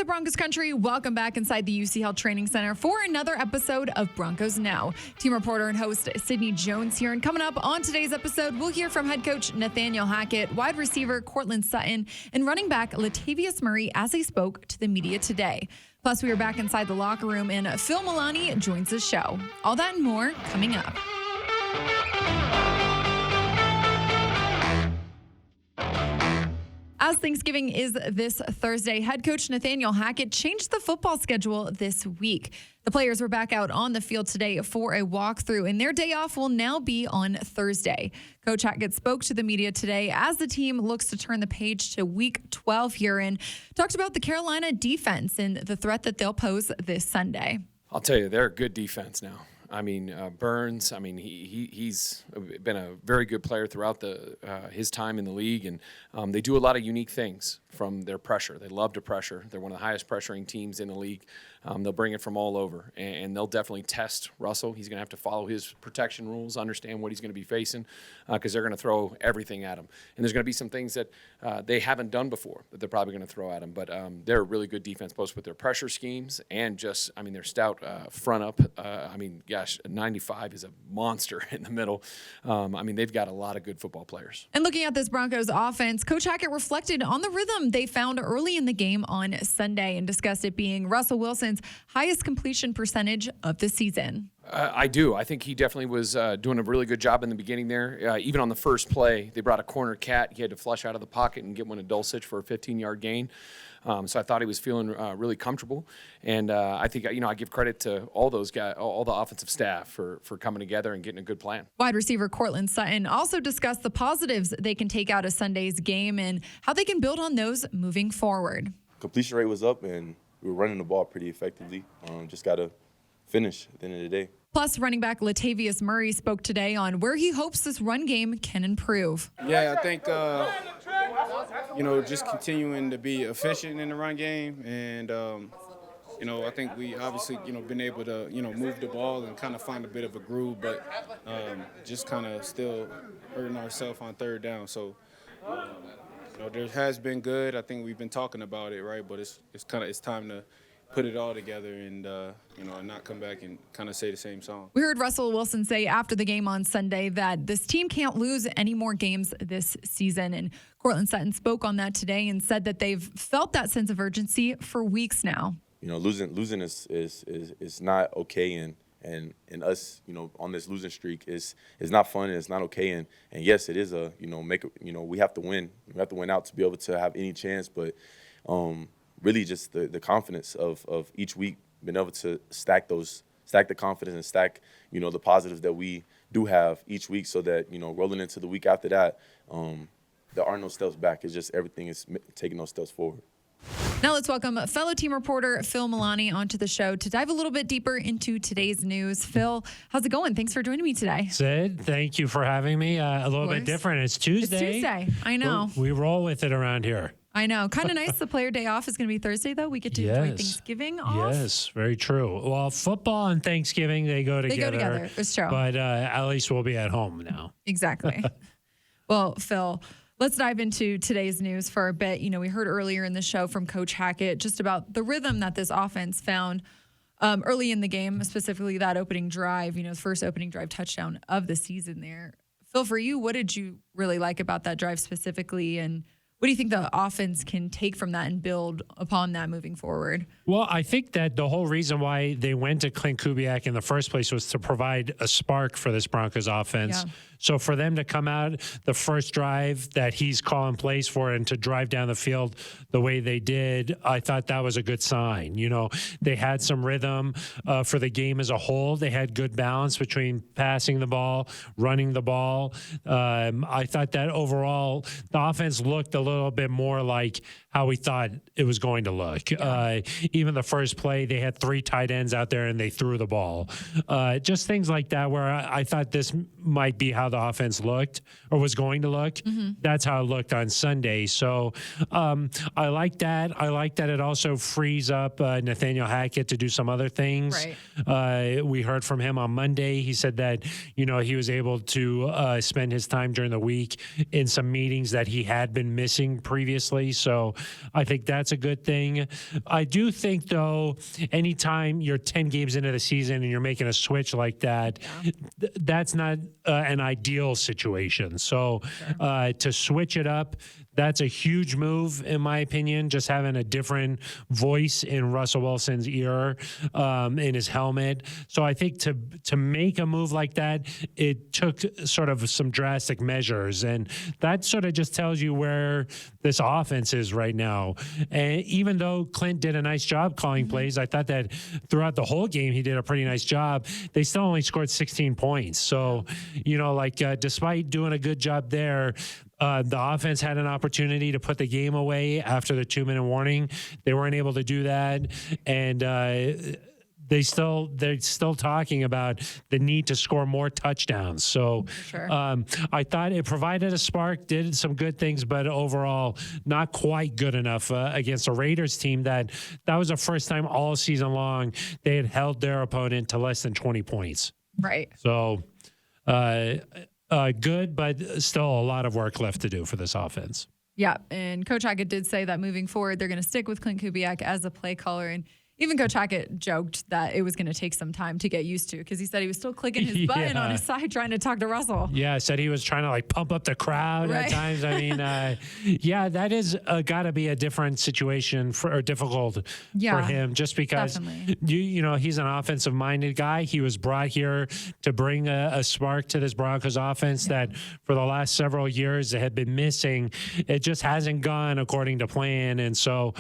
What's up, Broncos country? Welcome back inside the UC Health Training Center for another episode of Broncos Now. Team reporter and host Sydney Jones here. And coming up on today's episode, we'll hear from head coach Nathaniel Hackett, wide receiver Courtland Sutton, and running back Latavius Murray as they spoke to the media today. Plus, we are back inside the locker room, and Phil Milani joins the show. All that and more coming up. As Thanksgiving is this Thursday, head coach Nathaniel Hackett changed the football schedule this week. The players were back out on the field today for a walkthrough, and their day off will now be on Thursday. Coach Hackett spoke to the media today as the team looks to turn the page to Week 12 here and talked about the Carolina defense and the threat that they'll pose this Sunday. I'll tell you, they're a good defense now. I mean, Burns, he's been a very good player throughout his time in the league, and they do a lot of unique things from their pressure. They love to pressure. They're one of the highest pressuring teams in the league. They'll bring it from all over, and they'll definitely test Russell. He's going to have to follow his protection rules, understand what he's going to be facing, because they're going to throw everything at him. And there's going to be some things that they haven't done before that they're probably going to throw at him. But they're a really good defense, both with their pressure schemes and just, their stout front up. 95 is a monster in the middle. They've got a lot of good football players. And looking at this Broncos offense, Coach Hackett reflected on the rhythm they found early in the game on Sunday and discussed it being Russell Wilson's highest completion percentage of the season. I do. I think he definitely was doing a really good job in the beginning there. Even on the first play, they brought a corner cat. He had to flush out of the pocket and get one to Dulcich for a 15-yard gain. So I thought he was feeling really comfortable. And I think, I give credit to all those guys, all the offensive staff for coming together and getting a good plan. Wide receiver Courtland Sutton also discussed the positives they can take out of Sunday's game and how they can build on those moving forward. Completion rate was up, and we were running the ball pretty effectively. Just got to finish at the end of the day. Plus, running back Latavius Murray spoke today on where he hopes this run game can improve. Yeah, I think, just continuing to be efficient in the run game. And, I think we obviously, been able to, move the ball and kind of find a bit of a groove, but just kind of still hurting ourselves on third down. So, there has been good. I think we've been talking about it, right? But it's time to put it all together and, and not come back and kind of say the same song. We heard Russell Wilson say after the game on Sunday that this team can't lose any more games this season. And Courtland Sutton spoke on that today and said that they've felt that sense of urgency for weeks now. Losing is not okay, and us, on this losing streak is not fun and it's not okay. And yes, it is we have to win. We have to win out to be able to have any chance. But really just the confidence of each week, being able to stack the confidence and stack, the positives that we do have each week so that, rolling into the week after that, there are no steps back. It's just everything is taking those steps forward. Now let's welcome fellow team reporter Phil Milani onto the show to dive a little bit deeper into today's news. Phil, how's it going? Thanks for joining me today. Sid, thank you for having me. A little bit different. It's Tuesday. It's Tuesday. I know. We roll with it around here. I know. Kind of nice. The player day off is going to be Thursday, though. We get to enjoy Thanksgiving off. Yes, very true. Well, football and Thanksgiving, they go together. They go together. It's true. But at least we'll be at home now. Exactly. Well, Phil, let's dive into today's news for a bit. We heard earlier in the show from Coach Hackett just about the rhythm that this offense found early in the game, specifically that opening drive, the first opening drive touchdown of the season there. Phil, for you, what did you really like about that drive specifically, and what do you think the offense can take from that and build upon that moving forward? Well, I think that the whole reason why they went to Clint Kubiak in the first place was to provide a spark for this Broncos offense. Yeah. So for them to come out the first drive that he's calling plays for and to drive down the field the way they did, I thought that was a good sign. They had some rhythm for the game as a whole. They had good balance between passing the ball, running the ball. I thought that overall the offense looked a little bit more like how we thought it was going to look. Yeah. Even the first play, they had 3 tight ends out there and they threw the ball. Just things like that where I thought this might be how the offense looked or was going to look. Mm-hmm. That's how it looked on Sunday. So I like that. I like that it also frees up Nathaniel Hackett to do some other things. Right. We heard from him on Monday. He said that, he was able to spend his time during the week in some meetings that he had been missing missing previously. So I think that's a good thing. I do think, though, anytime you're 10 games into the season and you're making a switch like that, that's not an ideal situation. So to switch it up, that's a huge move, in my opinion, just having a different voice in Russell Wilson's ear, in his helmet. So I think to make a move like that, it took sort of some drastic measures. And that sort of just tells you where this offense is right now. And even though Clint did a nice job calling plays, I thought that throughout the whole game he did a pretty nice job. They still only scored 16 points. So, despite doing a good job there, the offense had an opportunity to put the game away after the 2-minute warning. They weren't able to do that. And they're still talking about the need to score more touchdowns. So I thought it provided a spark, did some good things, but overall not quite good enough against a Raiders team that was the first time all season long they had held their opponent to less than 20 points. Right. So good, but still a lot of work left to do for this offense. Yeah, and Coach Hackett did say that moving forward, they're going to stick with Clint Kubiak as a play caller. And even Coach Hackett joked that it was going to take some time to get used to, because he said he was still clicking his button on his side trying to talk to Russell. Yeah, said he was trying to pump up the crowd at times. I mean, that is got to be a different situation difficult for him, just because he's an offensive minded guy. He was brought here to bring a spark to this Broncos offense that for the last several years had been missing. It just hasn't gone according to plan, and so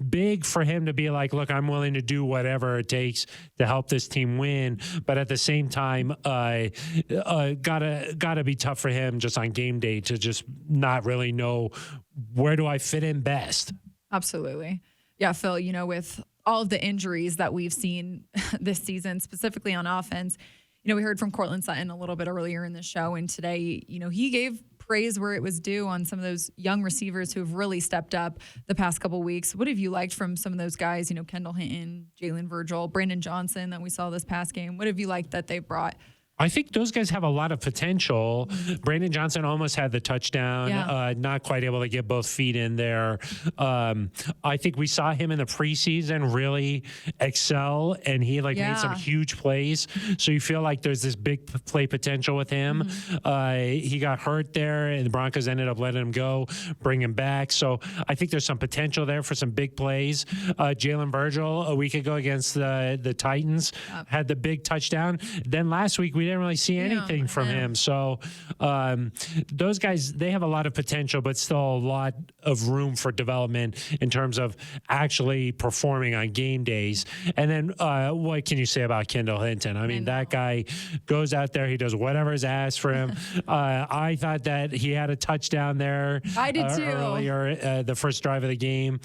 big for him to be like, look, I'm willing to do whatever it takes to help this team win. But at the same time, gotta be tough for him just on game day to just not really know where do I fit in best. Absolutely. Yeah, Phil, with all of the injuries that we've seen this season, specifically on offense, we heard from Courtland Sutton a little bit earlier in the show, and today, he gave praise where it was due on some of those young receivers who have really stepped up the past couple of weeks. What have you liked from some of those guys, Kendall Hinton, Jalen Virgil, Brandon Johnson that we saw this past game? What have you liked that they've brought? I think those guys have a lot of potential. Brandon Johnson almost had the touchdown, not quite able to get both feet in there. I think we saw him in the preseason really excel, and he made some huge plays. So you feel like there's this big play potential with him. He got hurt there, and the Broncos ended up letting him go, bring him back. So I think there's some potential there for some big plays. Jalen Virgil a week ago against the Titans had the big touchdown. Then last week we didn't really see anything from him. So those guys, they have a lot of potential, but still a lot of room for development in terms of actually performing on game days. And then what can you say about Kendall Hinton? I mean, that guy goes out there, he does whatever is asked for him. I thought that he had a touchdown there. I did too. Earlier, the first drive of the game.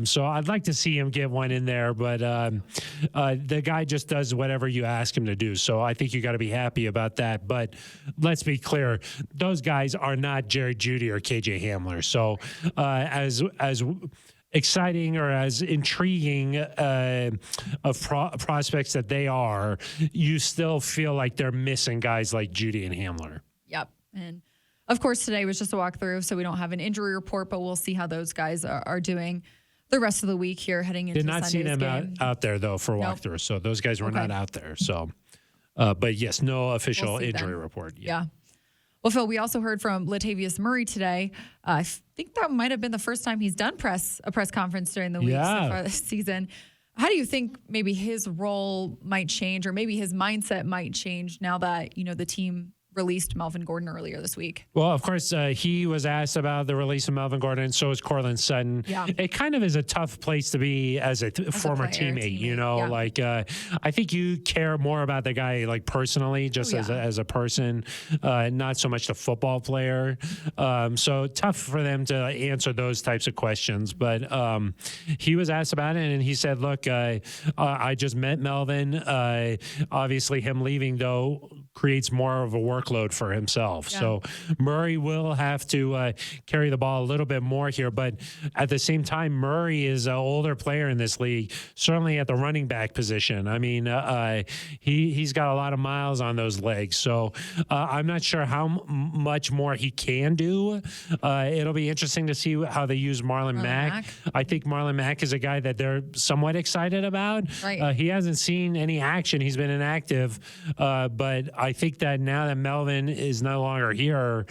So I'd like to see him get one in there, but the guy just does whatever you ask him to do. So I think you got to be happy about that. But let's be clear, those guys are not Jerry Jeudy or KJ Hamler. So as exciting or as intriguing of prospects that they are, you still feel like they're missing guys like Jeudy and Hamler. Yep. And of course, today was just a walkthrough, so we don't have an injury report, but we'll see how those guys are doing the rest of the week here heading into Sunday's game. Did not see them out there, though, for walkthrough. So those guys were not out there. So, but yes, no official injury report yet. Yeah. Well, Phil, we also heard from Latavius Murray today. I think that might have been the first time he's done a press conference during the week so far this season. How do you think maybe his role might change, or maybe his mindset might change now that, the team released Melvin Gordon earlier this week? Well, of course, he was asked about the release of Melvin Gordon, and so is Courtland Sutton. Yeah. It kind of is a tough place to be as a former teammate. I think you care more about the guy personally, just as a person, not so much the football player. So tough for them to answer those types of questions. But he was asked about it, and he said, look, I just met Melvin. Obviously, him leaving, though, creates more of a workload for himself. Yeah. So Murray will have to carry the ball a little bit more here. But at the same time, Murray is an older player in this league, certainly at the running back position. I mean, he's got a lot of miles on those legs. So I'm not sure how much more he can do. It'll be interesting to see how they use Marlon Mack. I think Marlon Mack is a guy that they're somewhat excited about. Right. He hasn't seen any action. He's been inactive. But I think that now that Melvin is no longer here,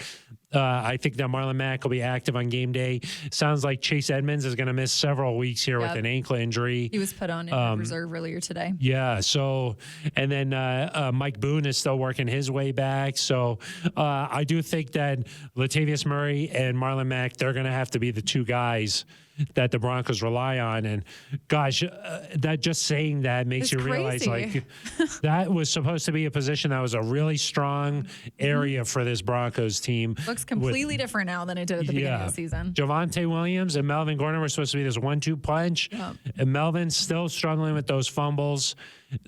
I think that Marlon Mack will be active on game day. Sounds like Chase Edmonds is going to miss several weeks here with an ankle injury. He was put on in reserve earlier today. Yeah. So, and then Mike Boone is still working his way back. So I do think that Latavius Murray and Marlon Mack, they're going to have to be the two guys that the Broncos rely on. And gosh, that just saying that makes It's you realize crazy. like that was supposed to be a position that was a really strong area for this Broncos team. Looks completely different now than it did at the beginning of the season. Javonte Williams and Melvin Gordon were supposed to be this 1-2 punch. Yeah. And Melvin's still struggling with those fumbles.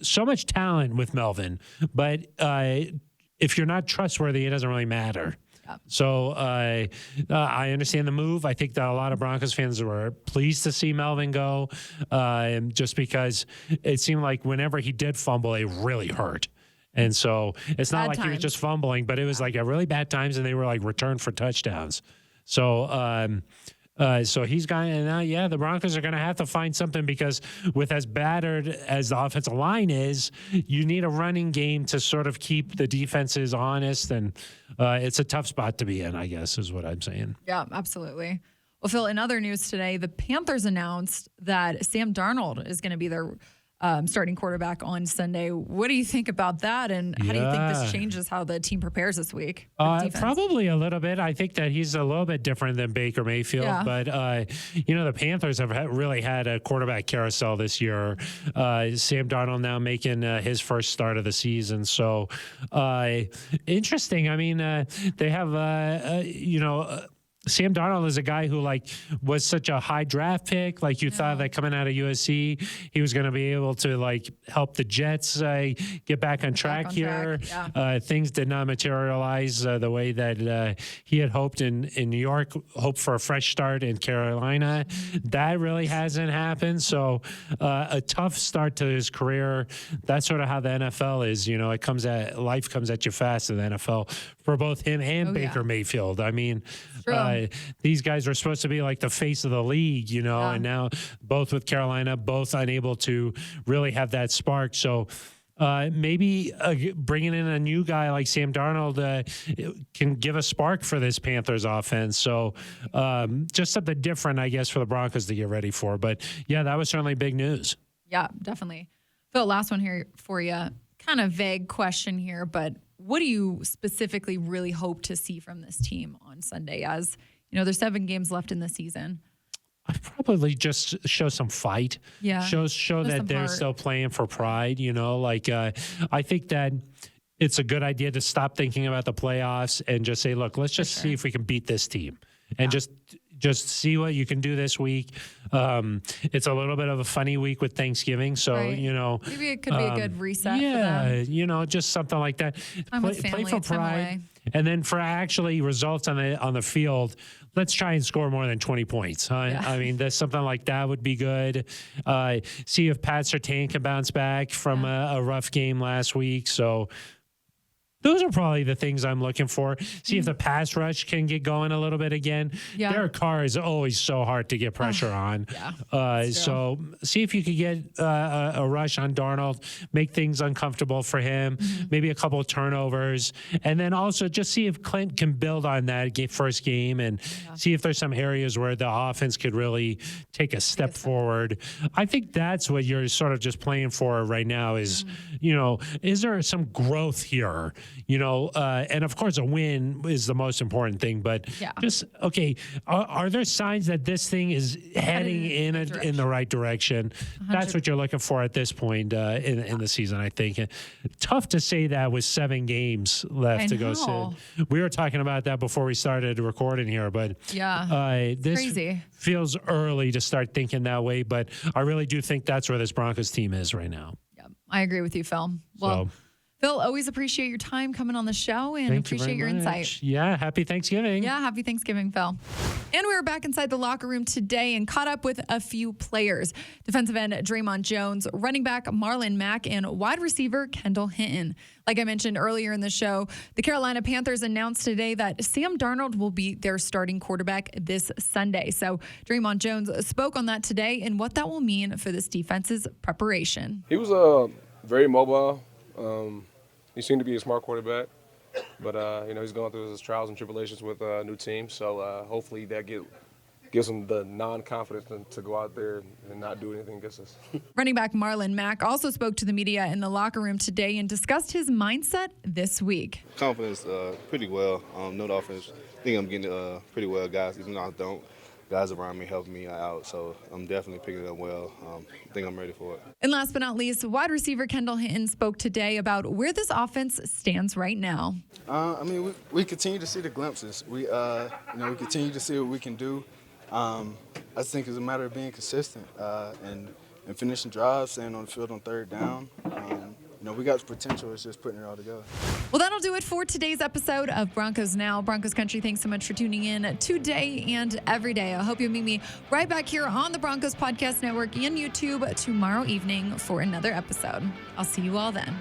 So much talent with Melvin. But if you're not trustworthy, it doesn't really matter. Yeah. So I understand the move. I think that a lot of Broncos fans were pleased to see Melvin go, just because it seemed like whenever he did fumble, it really hurt. And so it's not Bad like he was times. just fumbling, but it was like at really bad times, and they were like returned for touchdowns. So so he's got, and now, the Broncos are going to have to find something, because with as battered as the offensive line is, you need a running game to sort of keep the defenses honest, and it's a tough spot to be in, I guess, is what I'm saying. Yeah, absolutely. Well, Phil, in other news today, the Panthers announced that Sam Darnold is going to be their starting quarterback on Sunday. What do you think about that? And how do you think this changes how the team prepares this week? Probably a little bit. I think that he's a little bit different than Baker Mayfield. Yeah. But, the Panthers have really had a quarterback carousel this year. Sam Darnold now making his first start of the season. So interesting. I mean, they have, Sam Darnold is a guy who was such a high draft pick. Like you thought that coming out of USC, he was going to be able to help the Jets get back on track here. Yeah. Things did not materialize the way that he had hoped in New York, hoped for a fresh start in Carolina. That really hasn't happened. So a tough start to his career. That's sort of how the NFL is. Life comes at you fast in the NFL for both him and Baker Mayfield. I mean, these guys were supposed to be like the face of the league, and now both with Carolina, both unable to really have that spark. So maybe bringing in a new guy like Sam Darnold can give a spark for this Panthers offense. So just something different, I guess, for the Broncos to get ready for. But, that was certainly big news. Yeah, definitely. Phil, last one here for you. Kind of vague question here, but what do you specifically really hope to see from this team on Sunday? As there's 7 games left in the season. I probably just show some fight. Yeah. Show that they're still playing for pride. I think that it's a good idea to stop thinking about the playoffs and just say, look, let's just see if we can beat this team, and just see what you can do this week. It's a little bit of a funny week with Thanksgiving, so maybe it could be a good reset. For them. Just something like that. Play for time pride, away. and then for actually results on the field, let's try and score more than 20 points. I mean, something like that would be good. See if Pat Surtain can bounce back from a rough game last week. So those are probably the things I'm looking for. See if the pass rush can get going a little bit again. Yeah. Derek Carr is always so hard to get pressure on. So see if you could get a rush on Darnold, make things uncomfortable for him, maybe a couple of turnovers, and then also just see if Clint can build on that first game and see if there's some areas where the offense could really take a step forward. I think that's what you're sort of just playing for right now is, is there some growth here? And of course a win is the most important thing, but are there signs that this thing is heading in the right direction? 100%. That's what you're looking for at this point in the season, I think. Tough to say that with 7 games left to go. So we were talking about that before we started recording here, but this crazy. Feels early to start thinking that way, but I really do think that's where this Broncos team is right now. Yeah, I agree with you, Phil. Well, Phil, always appreciate your time coming on the show and Thank you appreciate your very much. insight. Yeah, happy Thanksgiving. Yeah, happy Thanksgiving, Phil. And we were back inside the locker room today and caught up with a few players. Defensive end Draymond Jones, running back Marlon Mack, and wide receiver Kendall Hinton. Like I mentioned earlier in the show, the Carolina Panthers announced today that Sam Darnold will be their starting quarterback this Sunday. So Draymond Jones spoke on that today and what that will mean for this defense's preparation. He was very mobile. He seemed to be a smart quarterback, but he's going through his trials and tribulations with a new team. So hopefully that gives him the non-confidence to go out there and not do anything against us. Running back Marlon Mack also spoke to the media in the locker room today and discussed his mindset this week. Confidence, pretty well. No offense. I think I'm getting pretty well, guys. Even though I don't, guys around me helping me out. So I'm definitely picking it up well. I think I'm ready for it. And last but not least, wide receiver Kendall Hinton spoke today about where this offense stands right now. We continue to see the glimpses. We continue to see what we can do. I just think it's a matter of being consistent and finishing drives, staying on the field on third down. We got the potential. It's just putting it all together. Well, that'll do it for today's episode of Broncos Now. Broncos Country, thanks so much for tuning in today and every day. I hope you'll meet me right back here on the Broncos Podcast Network and YouTube tomorrow evening for another episode. I'll see you all then.